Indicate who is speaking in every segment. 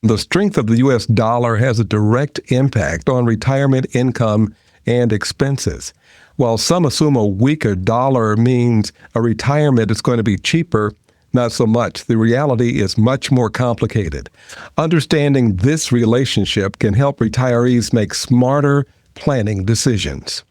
Speaker 1: The strength of the U.S. dollar has a direct impact on retirement income and expenses. While some assume a weaker dollar means a retirement is going to be cheaper, not so much. The reality is much more complicated. Understanding this relationship can help retirees make smarter planning decisions.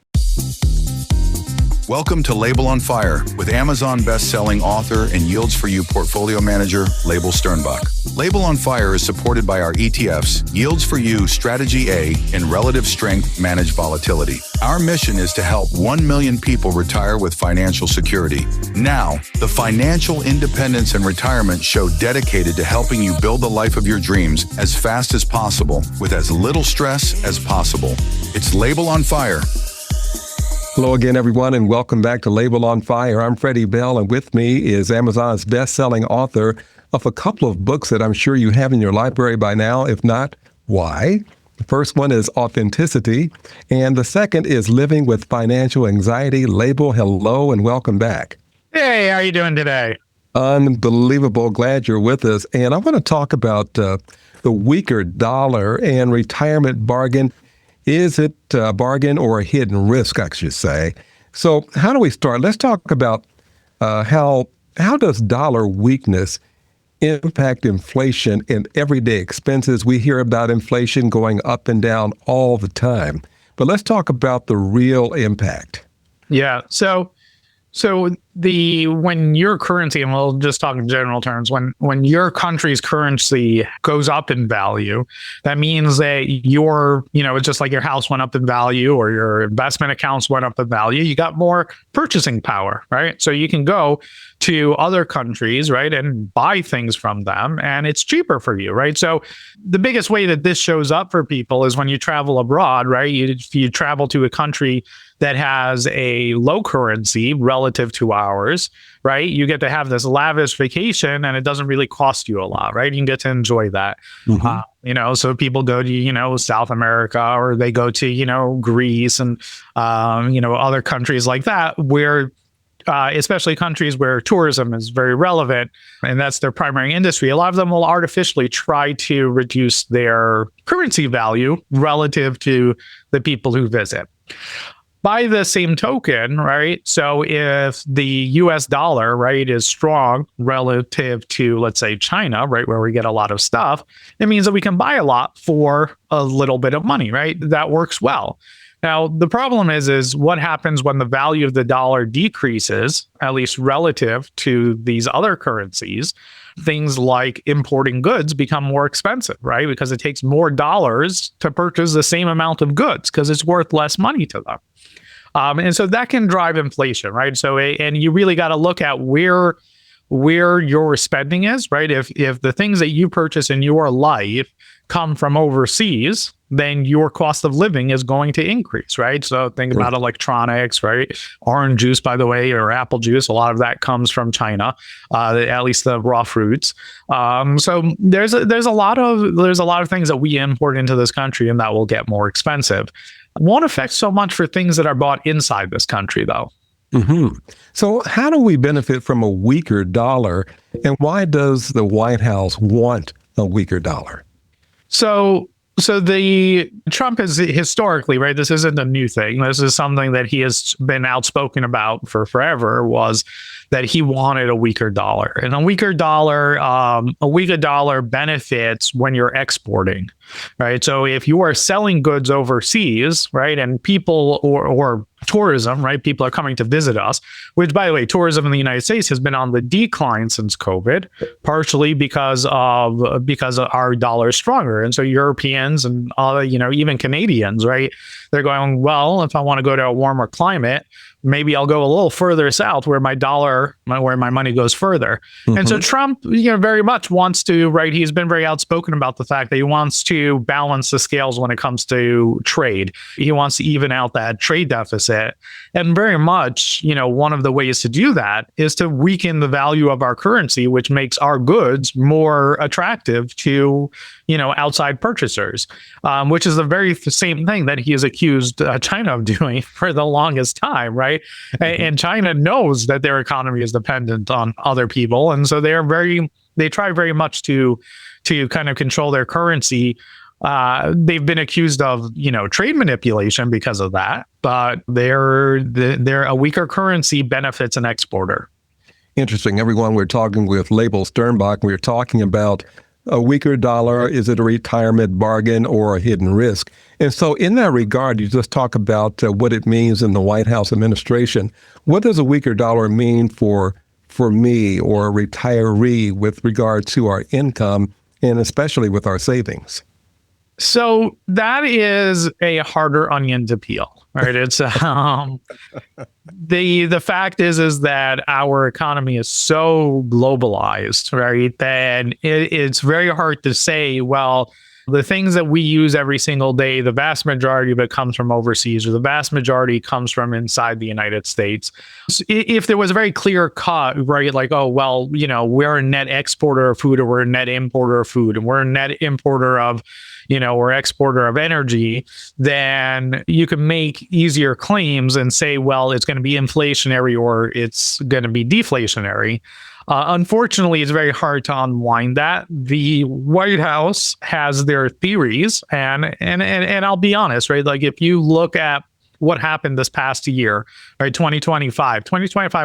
Speaker 2: Welcome to Leibel On Fire with Amazon bestselling author and Yields for You portfolio manager, Leibel Sternbach. Leibel On Fire is supported by our ETFs, Yields for You Strategy A, and Relative Strength Managed Volatility. Our mission is to help 1 million people retire with financial security. Now, the Financial Independence and Retirement Show dedicated to helping you build the life of your dreams as fast as possible with as little stress as possible. It's Leibel On Fire.
Speaker 1: Hello again, everyone, and welcome back to Leibel On Fire. I'm Freddie Bell, and with me is Amazon's best-selling author of a couple of books that I'm sure you have in your library by now. If not, why? The first one is Authenticity, and the second is Living with Financial Anxiety. Leibel, hello, and welcome back.
Speaker 3: Hey, how are you doing today?
Speaker 1: Unbelievable. Glad you're with us. And I want to talk about the weaker dollar and retirement bargain. Is it a bargain or a hidden risk, I should say? So how do we start? Let's talk about how does dollar weakness impact inflation and everyday expenses? We hear about inflation going up and down all the time, but let's talk about the real impact.
Speaker 3: Yeah. So when your currency, and we'll just talk in general terms, when your country's currency goes up in value, that means that it's just like your house went up in value or your investment accounts went up in value. You got more purchasing power, right? So you can go to other countries, right, and buy things from them, and it's cheaper for you, right? So the biggest way that this shows up for people is when you travel abroad, right? You travel to a country that has a low currency relative to ours, right? You get to have this lavish vacation and it doesn't really cost you a lot, right? You can get to enjoy that. Mm-hmm. So people go to, South America, or they go to, Greece and, other countries like that where especially countries where tourism is very relevant and that's their primary industry. A lot of them will artificially try to reduce their currency value relative to the people who visit. By the same token, right? So if the US dollar, right, is strong relative to, let's say, China, right, where we get a lot of stuff, it means that we can buy a lot for a little bit of money, right? That works well. Now, the problem is what happens when the value of the dollar decreases, at least relative to these other currencies? Things like importing goods become more expensive, right? Because it takes more dollars to purchase the same amount of goods because it's worth less money to them. And so that can drive inflation, right? So, and you really got to look at where your spending is, right? If the things that you purchase in your life come from overseas, then your cost of living is going to increase, right? So think about electronics, right? Orange juice, by the way, or apple juice, a lot of that comes from China, at least the raw fruits. So there's a lot of things that we import into this country and that will get more expensive. Won't affect so much for things that are bought inside this country, though.
Speaker 1: Mm-hmm. So how do we benefit from a weaker dollar, and why does the White House want a weaker dollar?
Speaker 3: So the Trump is historically, right, this isn't a new thing. This is something that he has been outspoken about for forever, was that he wanted a weaker dollar. And a weaker dollar benefits when you're exporting, right? So if you are selling goods overseas, right, and people or tourism, right? People are coming to visit us, which, by the way, tourism in the United States has been on the decline since COVID, partially because our dollar is stronger. And so Europeans and even Canadians, right? They're going, well, if I want to go to a warmer climate, maybe I'll go a little further south where my money goes further. Mm-hmm. And so Trump, very much wants to, right? He's been very outspoken about the fact that he wants to balance the scales when it comes to trade. He wants to even out that trade deficit. And very much, one of the ways to do that is to weaken the value of our currency, which makes our goods more attractive to, outside purchasers, which is the very same thing that he has accused China of doing for the longest time, right? Mm-hmm. And China knows that their economy is dependent on other people. And so they are very they try very much to kind of control their currency. They've been accused of, trade manipulation because of that, but they're a weaker currency benefits an exporter.
Speaker 1: Interesting. Everyone, we're talking with Leibel Sternbach. We're talking about a weaker dollar. Is it a retirement bargain or a hidden risk? And so in that regard, you just talk about what it means in the White House administration. What does a weaker dollar mean for me or a retiree with regard to our income and especially with our savings?
Speaker 3: So that is a harder onion to peel, right? It's the fact is that our economy is so globalized, right? That it's very hard to say, well, the things that we use every single day, the vast majority of it comes from overseas, or the vast majority comes from inside the United States. If there was a very clear cut, right, like, oh, well, we're a net exporter of food, or we're a net importer of food, and we're a net importer of, or exporter of energy, then you can make easier claims and say, well, it's going to be inflationary or it's going to be deflationary. Unfortunately, it's very hard to unwind that. The White House has their theories, and I'll be honest, right? Like, if you look at what happened this past year, right, 2025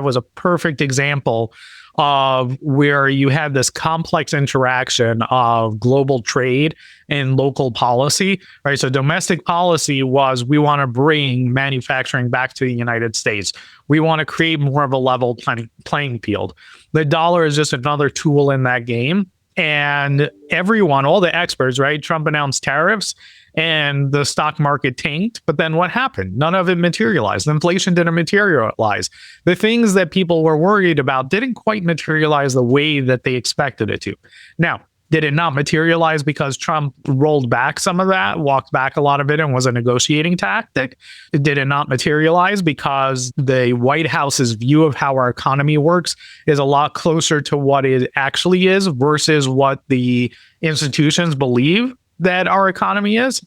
Speaker 3: was a perfect example of where you had this complex interaction of global trade and local policy, right? So domestic policy was, we want to bring manufacturing back to the United States. We want to create more of a level playing field. The dollar is just another tool in that game. And everyone, all the experts, right? Trump announced tariffs and the stock market tanked. But then what happened? None of it materialized. Inflation didn't materialize. The things that people were worried about didn't quite materialize the way that they expected it to. Now, did it not materialize because Trump rolled back some of that, walked back a lot of it, and was a negotiating tactic? Did it not materialize because the White House's view of how our economy works is a lot closer to what it actually is versus what the institutions believe that our economy is?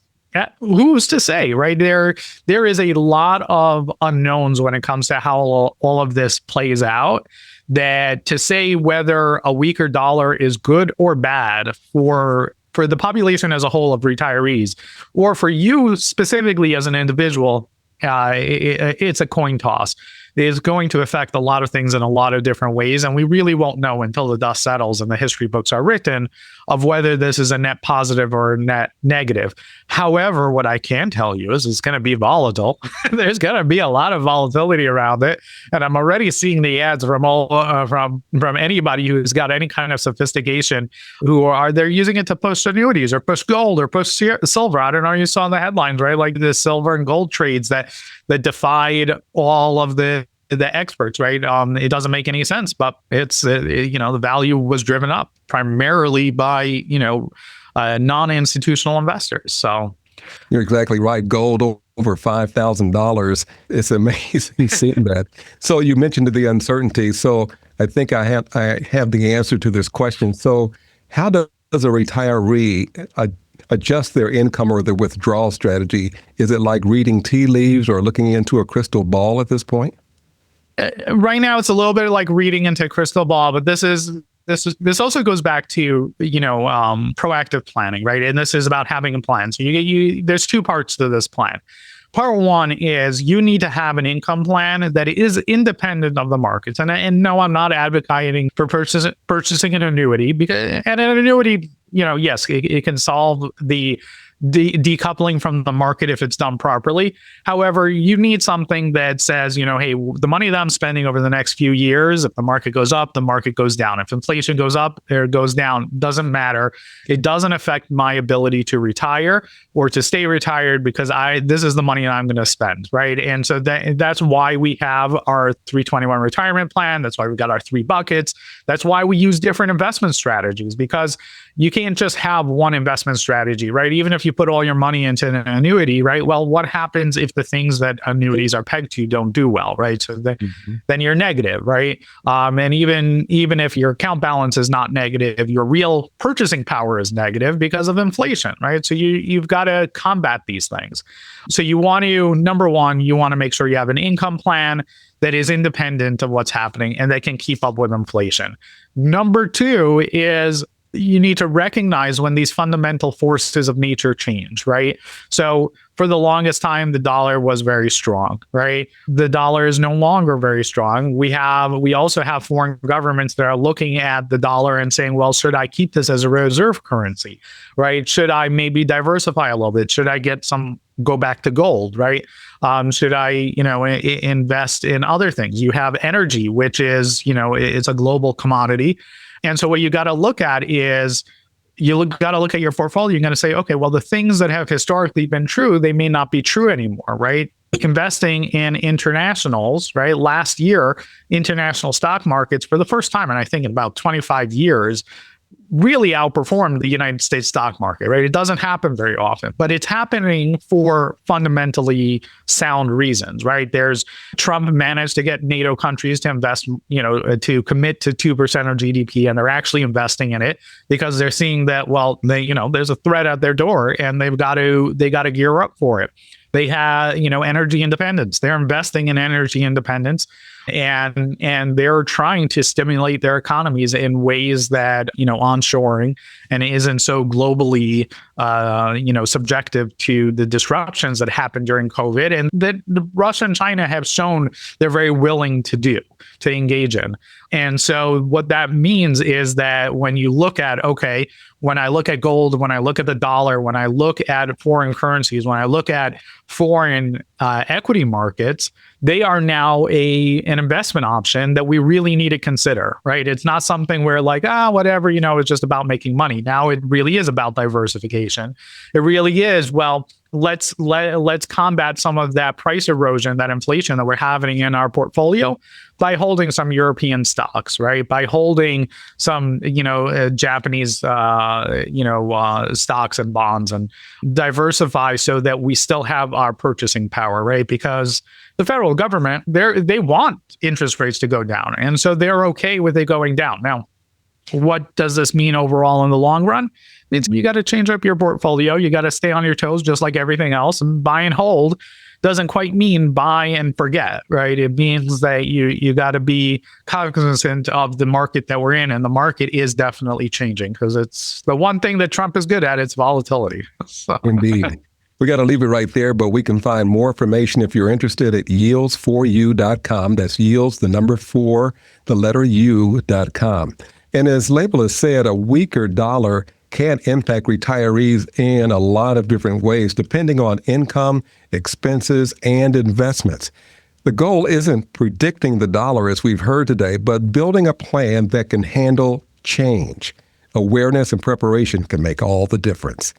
Speaker 3: Who's to say, right? There is a lot of unknowns when it comes to how all of this plays out, that to say whether a weaker dollar is good or bad for the population as a whole of retirees, or for you specifically as an individual, it's a coin toss. It's going to affect a lot of things in a lot of different ways. And we really won't know until the dust settles and the history books are written of whether this is a net positive or a net negative. However, what I can tell you is it's going to be volatile. There's going to be a lot of volatility around it. And I'm already seeing the ads from from anybody who's got any kind of sophistication, they're using it to push annuities or push gold or push silver. I don't know, you saw the headlines, right? Like the silver and gold trades that defied all of the experts, right? It doesn't make any sense, but the value was driven up primarily by, non-institutional investors. So
Speaker 1: you're exactly right. Gold over $5,000. It's amazing seeing that. So you mentioned the uncertainty. So I think I have the answer to this question. So how does a retiree adjust their income or their withdrawal strategy? Is it like reading tea leaves or looking into a crystal ball at this point?
Speaker 3: Right now, it's a little bit like reading into a crystal ball, but this also goes back to proactive planning, right? And this is about having a plan. So there's two parts to this plan. Part one is you need to have an income plan that is independent of the markets. And no, I'm not advocating for purchasing an annuity, because an annuity, yes, it can solve the decoupling from the market if it's done properly. However, you need something that says, hey, the money that I'm spending over the next few years, if the market goes up, the market goes down. If inflation goes up or goes down, doesn't matter. It doesn't affect my ability to retire or to stay retired, because this is the money I'm going to spend, right? And so that's why we have our 321 retirement plan. That's why we've got our 3 buckets. That's why we use different investment strategies, because you can't just have one investment strategy, right? Even if you you put all your money into an annuity, right? Well, what happens if the things that annuities are pegged to don't do well, right? So then you're negative, right? And even if your account balance is not negative, your real purchasing power is negative because of inflation, right? So you've got to combat these things. So you want to, number one, you want to make sure you have an income plan that is independent of what's happening and that can keep up with inflation. Number two is you need to recognize when these fundamental forces of nature change, right? So for the longest time, the dollar was very strong, right? The dollar is no longer very strong. We also have foreign governments that are looking at the dollar and saying, well, should I keep this as a reserve currency, right? Should I maybe diversify a little bit? Should I go back to gold, right? Should I, invest in other things? You have energy, which is, it's a global commodity. And so what you got to look at is got to look at your portfolio. You're going to say, okay, well, the things that have historically been true, they may not be true anymore, right? Investing in internationals, right? Last year, international stock markets for the first time, and I think in about 25 years, really outperformed the United States stock market, right? It doesn't happen very often, but it's happening for fundamentally sound reasons, right? Trump managed to get NATO countries to invest, to commit to 2% of GDP, and they're actually investing in it because they're seeing that, well, there's a threat at their door and they got to gear up for it. They have, energy independence. They're investing in energy independence, and they're trying to stimulate their economies in ways that, onshoring and isn't so globally, subjective to the disruptions that happened during COVID, and that Russia and China have shown they're very willing to engage in. And so what that means is that when you look at, when I look at gold, when I look at the dollar, when I look at foreign currencies, when I look at foreign equity markets, they are now an investment option that we really need to consider, right? It's not something where like, whatever, it's just about making money. Now it really is about diversification. It really is, well, let's combat some of that price erosion, that inflation that we're having in our portfolio by holding some European stocks, right? By holding some, Japanese, stocks and bonds, and diversify so that we still have our purchasing power, right? Because the federal government, they want interest rates to go down, and so they're okay with it going down. Now, what does this mean overall in the long run? It means you got to change up your portfolio. You got to stay on your toes just like everything else. And buy and hold doesn't quite mean buy and forget, right? It means that you got to be cognizant of the market that we're in. And the market is definitely changing because it's the one thing that Trump is good at. It's volatility. So.
Speaker 1: Indeed. We got to leave it right there, but we can find more information if you're interested at yields4u.com. That's yields, the number 4, the letter U.com. And as Leibel has said, a weaker dollar can impact retirees in a lot of different ways, depending on income, expenses, and investments. The goal isn't predicting the dollar, as we've heard today, but building a plan that can handle change. Awareness and preparation can make all the difference.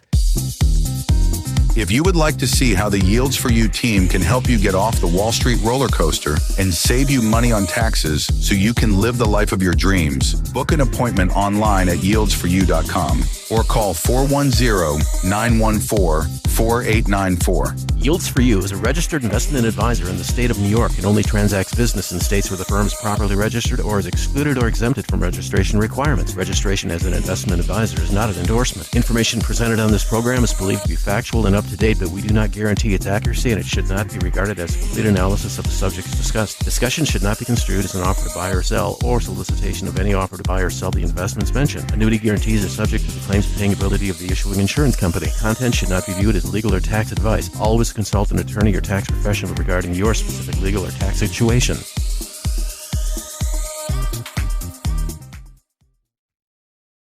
Speaker 2: If you would like to see how the Yields for You team can help you get off the Wall Street roller coaster and save you money on taxes so you can live the life of your dreams, book an appointment online at yields4u.com or call 410-914-4894.
Speaker 4: Yields for You is a registered investment advisor in the state of New York and only transacts business in states where the firm is properly registered or is excluded or exempted from registration requirements. Registration as an investment advisor is not an endorsement. Information presented on this program is believed to be factual and up to date, but we do not guarantee its accuracy, and it should not be regarded as a complete analysis of the subjects discussed. Discussion should not be construed as an offer to buy or sell or solicitation of any offer to buy or sell the investments mentioned. Annuity guarantees are subject to the claims paying ability of the issuing insurance company. Content should not be viewed as legal or tax advice. Always consult an attorney or tax professional regarding your specific legal or tax situation.